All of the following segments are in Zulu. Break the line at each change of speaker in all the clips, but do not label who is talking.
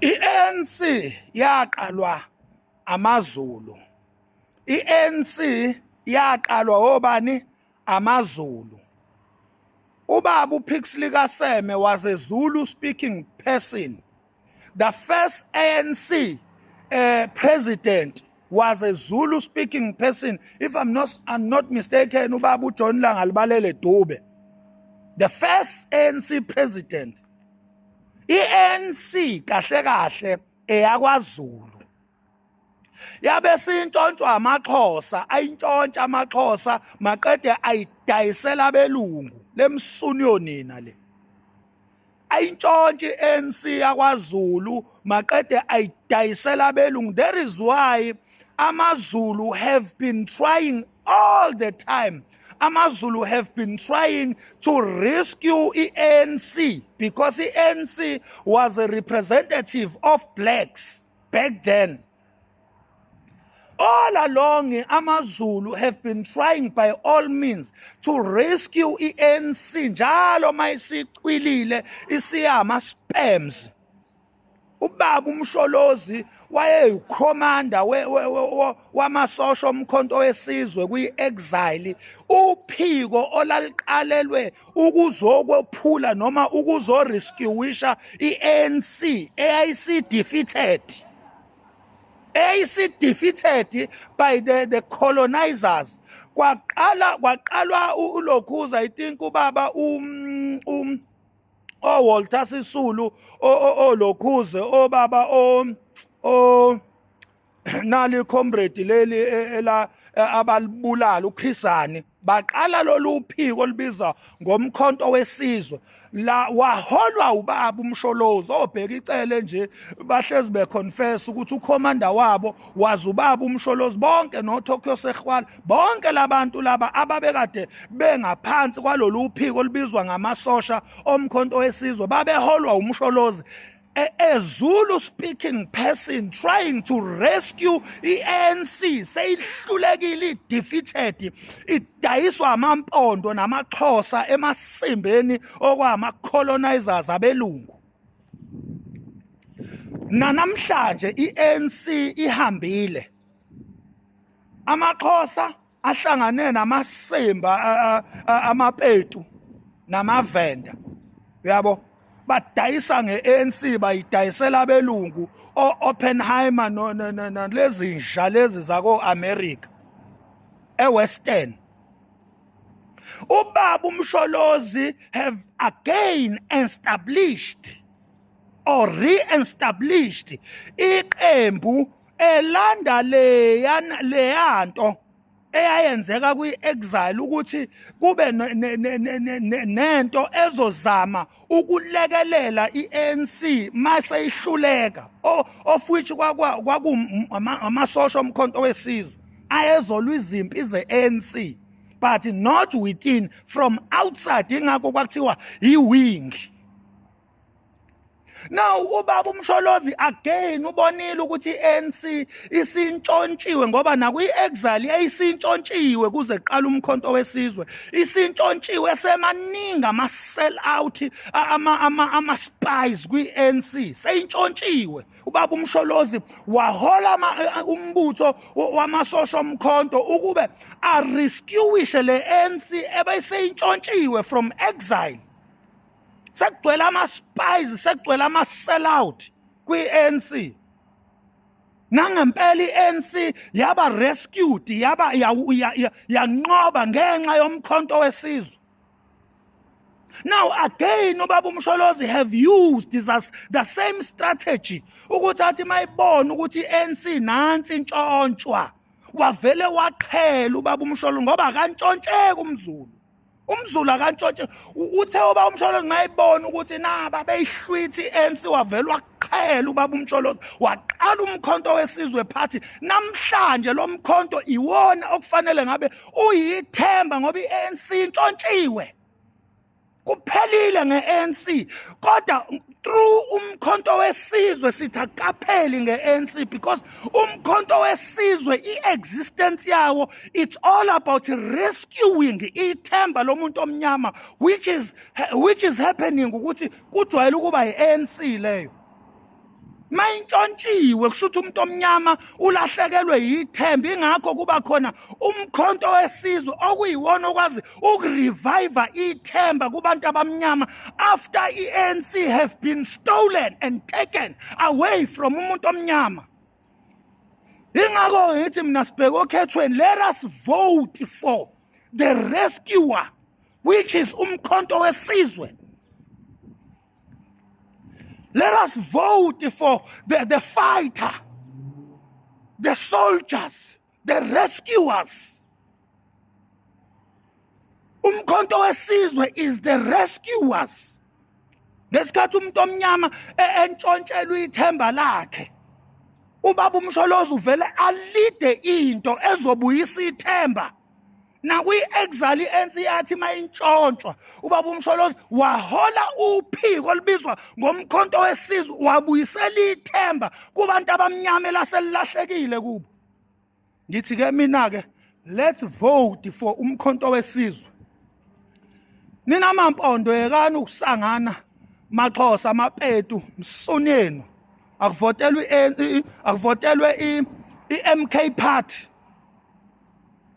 I-ANC yaqalwa amaZulu. I-ANC yaqalwa obani? AmaZulu. Ubaba uPixley Kaseme was a Zulu speaking person. The first ANC president was a Zulu speaking person. If I'm not mistaken, ubaba uJohn Langalibalele Dube. The first ANC president. I-ANC kahle kahle eyakwaZulu. Yabe sintshontshwa amaXhosa, ayintshontsha amaXhosa maqede ayidayisela abelungu lemsunyo nina le. Ayintshontshe i-ANC yakwaZulu maqede ayidayisela abelungu. That is why AmaZulu have been trying all the time. AmaZulu have been trying to rescue ANC because the ANC was a representative of blacks back then. All along, AmaZulu have been trying by all means to rescue ANC. Njalo mayisiqwilile isiyama spams. Ubaba uMsholozi wayeyikhomanda wamasosha omkhonto wesizwe kwi-exile. Uphiko olaliqalelwe ukuzokwephula noma ukuzorescueisha i-ANC eyayisi-defeated. Defeated by the colonizers. Kwaqalwa ulokhuza, I think ubaba Walter Sisulu lokhuze obaba nali comrade leli abalibulala uChrisani. Baqala lolu phiko libiza ngomkhonto wesizwe la waholwa ubaba uMsholozi obheka icele nje bahlezi beconfess ukuthi ucommander wabo wazi ubaba uMsholozi. Bonke noTokyo Sehwala bonke labantu laba ababekade bengaphansi kwalolu phiko libizwa ngamasosha omkhonto wesizwe babeholwa uMsholozi. A Zulu speaking person trying to rescue i-ANC seyihlulekile, defeated, idayiswa amampondo namaXhosa emasimbeni okwama-colonizers abelungu. Namhlanje i-ANC ihambile. AmaXhosa ahlangane namasimba amaPetu namavenda. Uyabo? Badayisa nge-ANC bayidayisela abelungu Oppenheimer lezi nja lezi zako-America e-Western. Ubaba uMsholozi have again established or re-established iqembu elanda leyanto eyayenzeka kwi-exile ukuthi kube nento ezozama ukulekelela i-ANC mase ihluleka of which amasosha omkhonto wesizwe ayezolwa izimpi ze-ANC but not within, from outside. Ingakho kwakuthiwa i-wing. Now ubaba uMsholozi again ubonile ukuthi i-ANC isintshontshiwe ngoba nakwi-exile yayisintshontshiwe kuze qala umkhonto wesizwe. Isintshontshiwe semaningi ama-sell out ama-spies kwi-ANC seyintshontshiwe. Ubaba uMsholozi wahola umbutho wamasosha omkhonto ukube arescueishe le-ANC ebeseyintshontshiwe from exile. Sekugcwele ama-spies, sekugcwele ama-sellout kwi-ANC. Nangempela i-ANC yaba rescued, yaba yanqoba ngenxa yomkhonto wesizwe. Now again ubaba uMsholozi have used this as the same strategy ukuthi athi mayibona ukuthi i-ANC nansi intshontshwa wavele waqhela ubaba uMsholozi ngoba akantshontshe umZulu. UmZulu akantshontshe uthe ubaba uMsholozi mayibona ukuthi naba beyihlwithi i-ANC wavele waqhela ubaba uMsholozi waqala umkhonto wesizwe phathi. Namhlanje lo mkhonto iwona okufanele ngabe uyithemba ngoba i-ANC intshontshiwe. Kuphelile nge-ANC kodwa through umkhonto wesizwe sithi akapheli nge-ANC because umkhonto wesizwe i-existence yawo it's all about rescuing ithemba lomuntu omnyama which is happening ukuthi kujwayele ukuba i-ANC leyo. mayintshontshiwe kusho ukuthi umuntu omnyama ulahlekelwe yithemba. Ingakho kuba khona umkhonto wesizwe okuyiwona okwazi ukurevive ithemba kubantu abamnyama after i-ANC have been stolen and taken away from umuntu omnyama. Ingakho ngithi mina sibheke okhethweni, let us vote for the rescuer, which is umkhonto wesizwe. Let us vote for the fighter, the soldiers, the rescuers. Umkhonto wesizwe is the rescuers. Ngesikhathi umuntu omnyama entshontshelwe ithemba lakhe, ubaba uMsholozi uvele alide into ezobuyisa ithemba. Na kwi-exile i-ANC yathi mayintshontshwa, ubaba uMsholozi wahola uphiko olubizwa ngomkhonto wesizwe, wabuyisela ithemba kubantu abamnyama elaselilahlekile kubo. Ngithi-ke mina-ke, let's vote for umkhonto wesizwe. Nina mampondo yekani ukusangana Maxhosa Mapetu Msonenu akuvotelwe i-MK party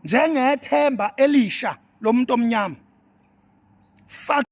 njengethemba elisha lomuntu omnyama. Fuck